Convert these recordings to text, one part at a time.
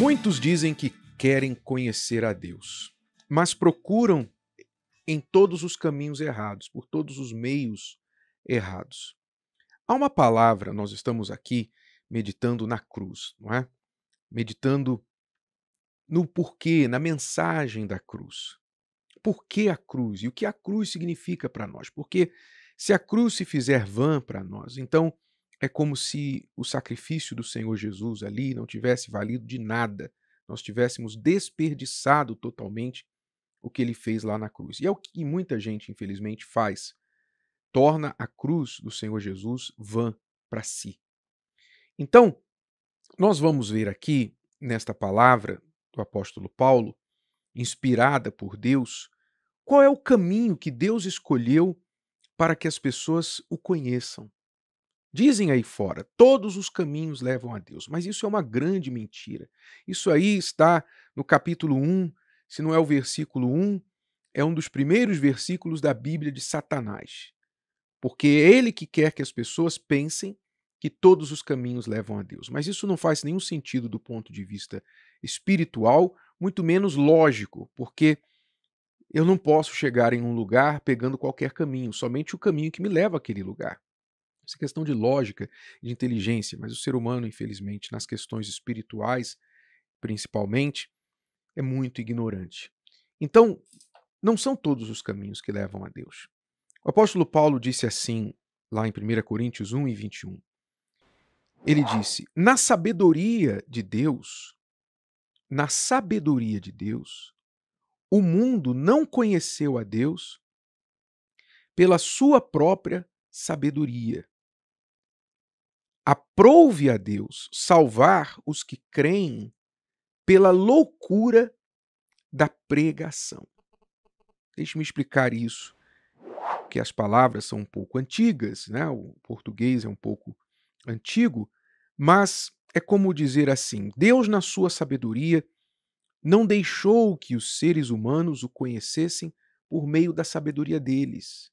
Muitos dizem que querem conhecer a Deus, mas procuram em todos os caminhos errados, por todos os meios errados. Há uma palavra, nós estamos aqui meditando na cruz, não é? Meditando no porquê, na mensagem da cruz. Por que a cruz? E o que a cruz significa para nós? Porque se a cruz se fizer vã para nós, então é como se o sacrifício do Senhor Jesus ali não tivesse valido de nada. Nós tivéssemos desperdiçado totalmente o que ele fez lá na cruz. E é o que muita gente, infelizmente, faz. Torna a cruz do Senhor Jesus vã para si. Então, nós vamos ver aqui, nesta palavra do apóstolo Paulo, inspirada por Deus, qual é o caminho que Deus escolheu para que as pessoas o conheçam. Dizem aí fora, todos os caminhos levam a Deus, mas isso é uma grande mentira. Isso aí está no capítulo 1, se não é o versículo 1, é um dos primeiros versículos da Bíblia de Satanás. Porque é ele que quer que as pessoas pensem que todos os caminhos levam a Deus. Mas isso não faz nenhum sentido do ponto de vista espiritual, muito menos lógico, porque eu não posso chegar em um lugar pegando qualquer caminho, somente o caminho que me leva àquele lugar. Essa é questão de lógica, de inteligência, mas o ser humano, infelizmente, nas questões espirituais, principalmente, é muito ignorante. Então, não são todos os caminhos que levam a Deus. O apóstolo Paulo disse assim, lá em 1 Coríntios 1 e 21. Ele disse, na sabedoria de Deus, o mundo não conheceu a Deus pela sua própria sabedoria. Aprouve a Deus salvar os que creem pela loucura da pregação. Deixe-me explicar isso, porque as palavras são um pouco antigas, né? O português é um pouco antigo, mas é como dizer assim, Deus na sua sabedoria não deixou que os seres humanos o conhecessem por meio da sabedoria deles,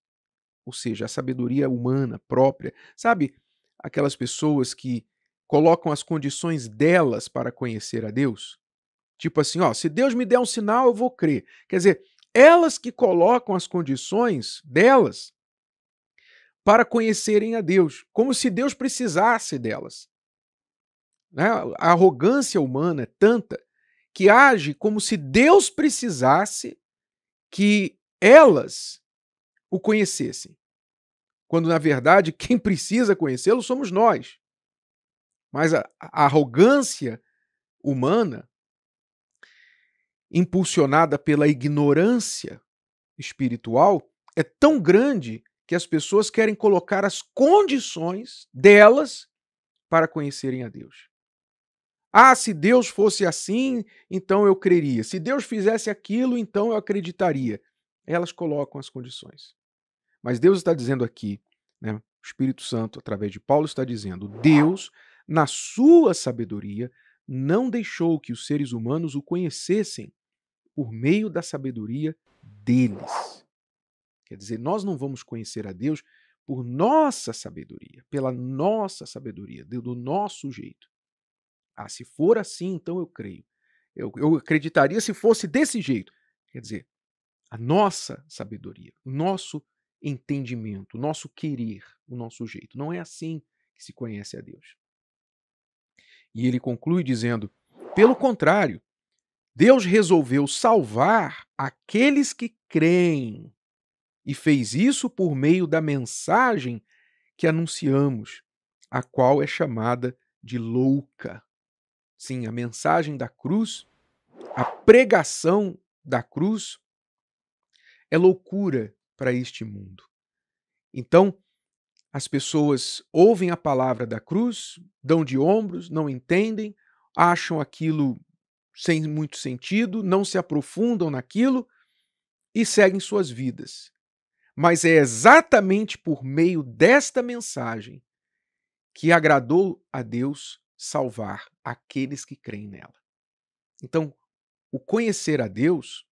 ou seja, a sabedoria humana própria. Sabe aquelas pessoas que colocam as condições delas para conhecer a Deus? Tipo assim, ó, se Deus me der um sinal, eu vou crer. Quer dizer, elas que colocam as condições delas para conhecerem a Deus, como se Deus precisasse delas. Né? A arrogância humana é tanta que age como se Deus precisasse que elas o conhecessem. Quando, na verdade, quem precisa conhecê-lo somos nós. Mas a arrogância humana, impulsionada pela ignorância espiritual, é tão grande que as pessoas querem colocar as condições delas para conhecerem a Deus. Ah, se Deus fosse assim, então eu creria. Se Deus fizesse aquilo, então eu acreditaria. Elas colocam as condições. Mas Deus está dizendo aqui, né, o Espírito Santo, através de Paulo, está dizendo: Deus, na sua sabedoria, não deixou que os seres humanos o conhecessem por meio da sabedoria deles. Quer dizer, nós não vamos conhecer a Deus por nossa sabedoria, pela nossa sabedoria, do nosso jeito. Ah, se for assim, então eu creio. Eu acreditaria se fosse desse jeito. Quer dizer, a nossa sabedoria, o nosso entendimento, o nosso querer, o nosso jeito. Não é assim que se conhece a Deus. E ele conclui dizendo, pelo contrário, Deus resolveu salvar aqueles que creem e fez isso por meio da mensagem que anunciamos, a qual é chamada de louca. Sim, a mensagem da cruz, a pregação da cruz é loucura para este mundo. Então, as pessoas ouvem a palavra da cruz, dão de ombros, não entendem, acham aquilo sem muito sentido, não se aprofundam naquilo e seguem suas vidas. Mas é exatamente por meio desta mensagem que agradou a Deus salvar aqueles que creem nela. Então, o conhecer a Deus,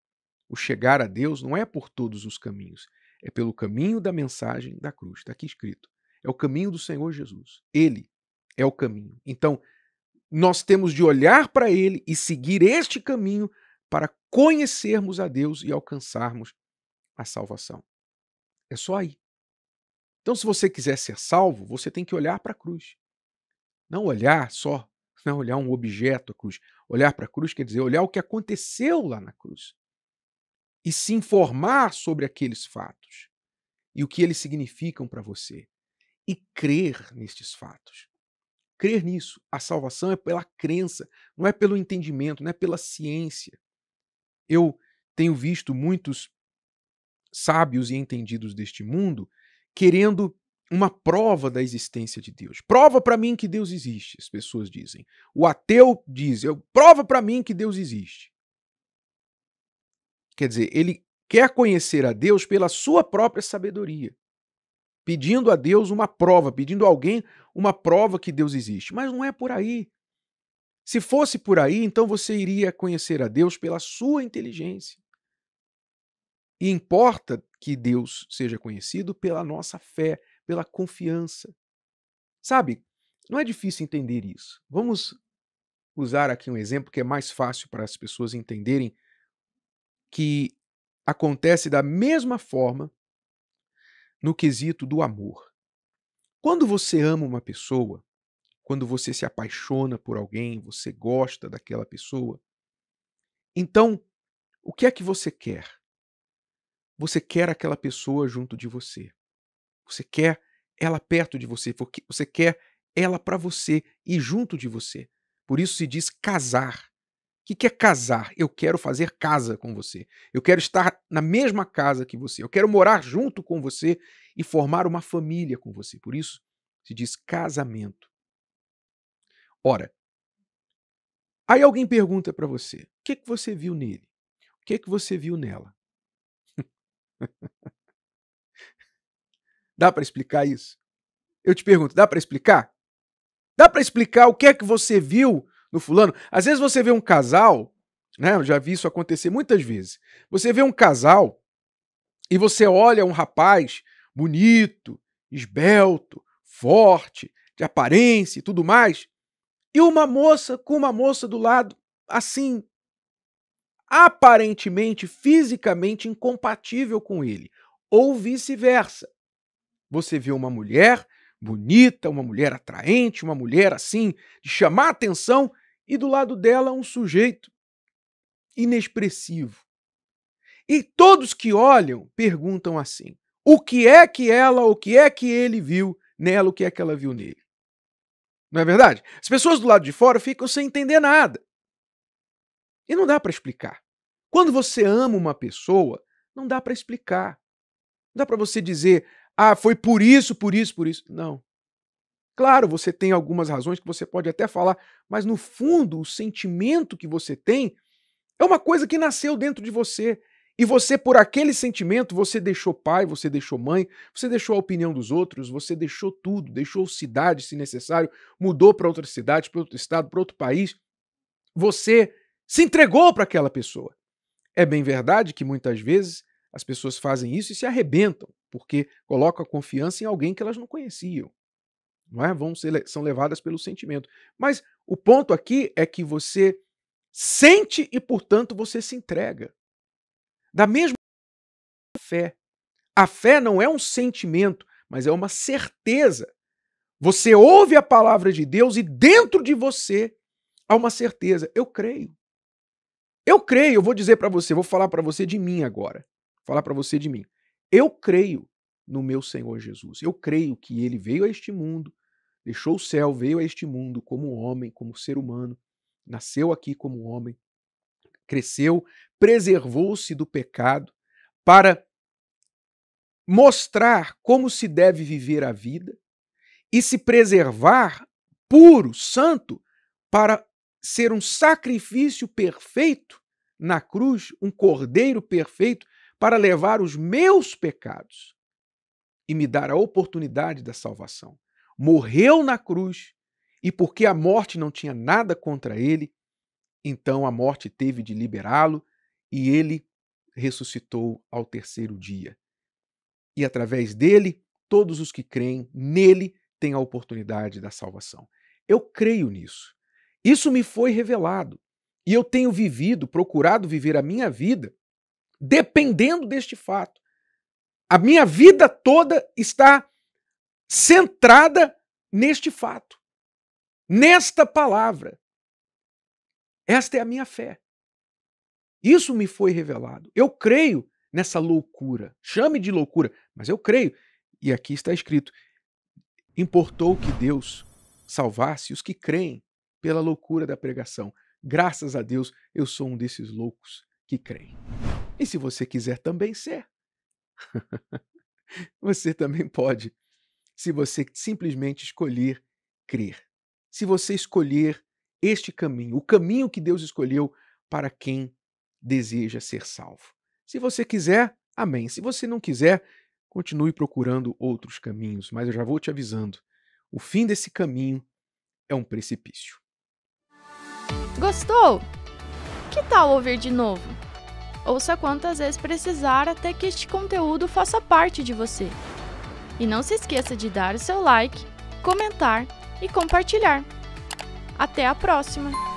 o chegar a Deus, não é por todos os caminhos, é pelo caminho da mensagem da cruz. Está aqui escrito. É o caminho do Senhor Jesus. Ele é o caminho. Então, nós temos de olhar para ele e seguir este caminho para conhecermos a Deus e alcançarmos a salvação. É só aí. Então, se você quiser ser salvo, você tem que olhar para a cruz. Não olhar só, não olhar um objeto, a cruz. Olhar para a cruz quer dizer olhar o que aconteceu lá na cruz. E se informar sobre aqueles fatos e o que eles significam para você. E crer nestes fatos. Crer nisso. A salvação é pela crença, não é pelo entendimento, não é pela ciência. Eu tenho visto muitos sábios e entendidos deste mundo querendo uma prova da existência de Deus. Prova para mim que Deus existe, as pessoas dizem. O ateu diz, prova para mim que Deus existe. Quer dizer, ele quer conhecer a Deus pela sua própria sabedoria, pedindo a Deus uma prova, pedindo a alguém uma prova que Deus existe. Mas não é por aí. Se fosse por aí, então você iria conhecer a Deus pela sua inteligência. E importa que Deus seja conhecido pela nossa fé, pela confiança. Sabe, não é difícil entender isso. Vamos usar aqui um exemplo que é mais fácil para as pessoas entenderem que acontece da mesma forma no quesito do amor. Quando você ama uma pessoa, quando você se apaixona por alguém, você gosta daquela pessoa, então o que é que você quer? Você quer aquela pessoa junto de você. Você quer ela perto de você, porque você quer ela para você e junto de você. Por isso se diz casar. O que é casar? Eu quero fazer casa com você. Eu quero estar na mesma casa que você. Eu quero morar junto com você e formar uma família com você. Por isso se diz casamento. Ora, aí alguém pergunta para você: o que você viu nele? O que você viu nela? Dá para explicar isso? Eu te pergunto, dá para explicar? Dá para explicar o que é que você viu no fulano? Às vezes você vê um casal, né? Eu já vi isso acontecer muitas vezes. Você vê um casal e você olha um rapaz bonito, esbelto, forte, de aparência e tudo mais, e uma moça com uma moça do lado, assim, aparentemente, fisicamente incompatível com ele, ou vice-versa. Você vê uma mulher bonita, uma mulher atraente, uma mulher assim, de chamar atenção, e do lado dela um sujeito inexpressivo. E todos que olham perguntam assim: o que é que ela, o que é que ele viu nela, o que é que ela viu nele? Não é verdade? As pessoas do lado de fora ficam sem entender nada. E não dá para explicar. Quando você ama uma pessoa, não dá para explicar. Não dá para você dizer, ah, foi por isso, por isso, por isso. Não. Claro, você tem algumas razões que você pode até falar, mas no fundo, o sentimento que você tem é uma coisa que nasceu dentro de você. E você, por aquele sentimento, você deixou pai, você deixou mãe, você deixou a opinião dos outros, você deixou tudo, deixou cidade, se necessário, mudou para outra cidade, para outro estado, para outro país. Você se entregou para aquela pessoa. É bem verdade que muitas vezes as pessoas fazem isso e se arrebentam, porque colocam a confiança em alguém que elas não conheciam. Não é? São levadas pelo sentimento. Mas o ponto aqui é que você sente e, portanto, você se entrega. Da mesma fé. A fé não é um sentimento, mas é uma certeza. Você ouve a palavra de Deus e dentro de você há uma certeza. Eu creio. Eu creio, eu vou dizer para você, vou falar para você de mim agora. Vou falar para você de mim. Eu creio no meu Senhor Jesus. Eu creio que ele veio a este mundo, deixou o céu, veio a este mundo como homem, como ser humano, nasceu aqui como homem, cresceu, preservou-se do pecado para mostrar como se deve viver a vida e se preservar puro, santo, para ser um sacrifício perfeito na cruz, um cordeiro perfeito para levar os meus pecados e me dar a oportunidade da salvação. Morreu na cruz e porque a morte não tinha nada contra ele, então a morte teve de liberá-lo e ele ressuscitou ao terceiro dia. E através dele, todos os que creem nele têm a oportunidade da salvação. Eu creio nisso. Isso me foi revelado. E eu tenho procurado viver a minha vida dependendo deste fato. A minha vida toda está centrada neste fato, nesta palavra. Esta é a minha fé. Isso me foi revelado. Eu creio nessa loucura. Chame de loucura, mas eu creio. E aqui está escrito: importou que Deus salvasse os que creem pela loucura da pregação. Graças a Deus, eu sou um desses loucos que creem. E se você quiser também ser, você também pode, se você simplesmente escolher crer. Se você escolher este caminho, o caminho que Deus escolheu para quem deseja ser salvo. Se você quiser, amém. Se você não quiser, continue procurando outros caminhos, mas eu já vou te avisando. O fim desse caminho é um precipício. Gostou? Que tal ouvir de novo? Ouça quantas vezes precisar até que este conteúdo faça parte de você. E não se esqueça de dar o seu like, comentar e compartilhar. Até a próxima!